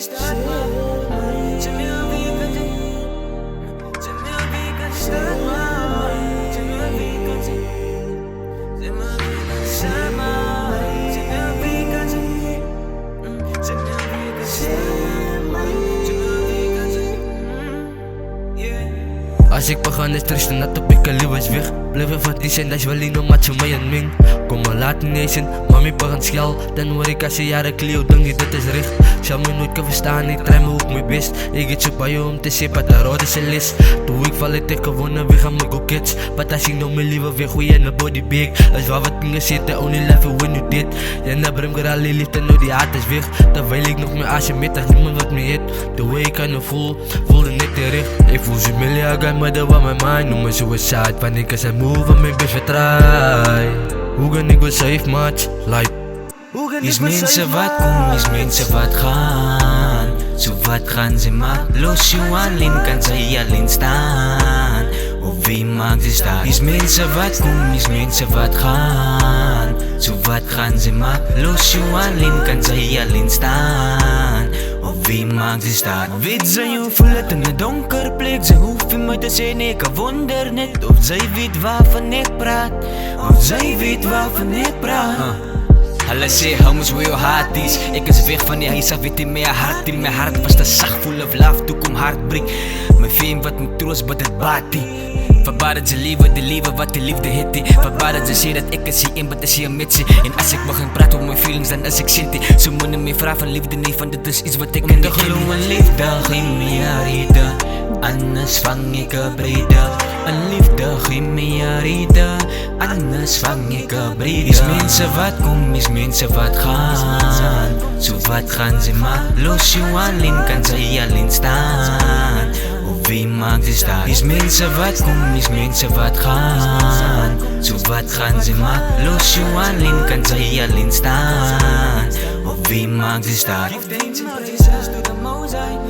staat man. Ze wil wie kan zien. Ze wil wie kan staat man. Ze wil wie kan zien. Ze wil wie kan staat man. Ze wil wie kan zien. Ze wil wie kan staat man. Ze wil wie kan zien. Yeah. Als ik begon is Tristan dat op ik liever is weg. Blijven van die zijn, dat is wel niet nog wat je mij en ming. Kom maar laten nezen, mami begon schel. Dan hoor ik als je jaren kleo, denk niet dat is recht. Zal me nooit kan verstaan, ik draai me ook mijn best. Ik get zo bij je om te zien, wat de rode is les. Toen ik val, ik tegen gewonnen, we gaan me go kids. But als ik nog mijn liever weer goeie in de body big. Als waar wat dingen zitten, only life when you did. Ja, na brem geraal, liefde, nou die haat is weg. Terwijl ik nog meer asje met, als iemand wat me hit. The way ik aan me voelde net terecht. Ik voel ze million, maar dat was mijn mind. Noem me suicide, paniek als een move, en mijn best vertrouwen. Hoe gaan ik wel safe match, like. Is mensen wat kom, is mensen wat gaan. Zo wat gaan ze maar los je alleen, kan zij alleen staan. Of wie maakt ze staan? Is mensen wat kom, is mensen wat gaan. Zo wat gaan ze maar los je alleen, kan zij alleen staan. Of wie maakt ze staan? Weet ze je voelt het in een donker plek. Ze hoeft je me te zien, ik wonder net. Of zij weet waarvan ik praat. Of zij weet waarvan ik praat. Hulle sê hou mos hoe jou hart is. Ek is weg van die huis af, weet in my hart. In my hart was te sag, full of love, toe kom heartbreak. My fame wat my troos, but het baat nie. Verbaar dat ze leven, de leven wat de liefde het die. Verbaar dat ze sê dat ek is hier een, wat is hier met ze. En as ek begin praat over my feelings, dan is ek senti. So moet my vraag van liefde nie, van dit is iets wat ek kan nie. Om te geloof in liefde, geen meer rede. Anders vang ek een brede. Een liefde, geen meer rede. Anders vang ek een brede. Is mense wat kom, is mense wat gaan. So wat gaan ze maar los jou alleen, kan sy alleen staan. Of wie maakt ze staan? Is mense wat kom, is mense wat gaan. So wat gaan ze maar los jou alleen, kan sy alleen staan. Of wie maakt ze staan? Geef de eens en praises door de mozaïek.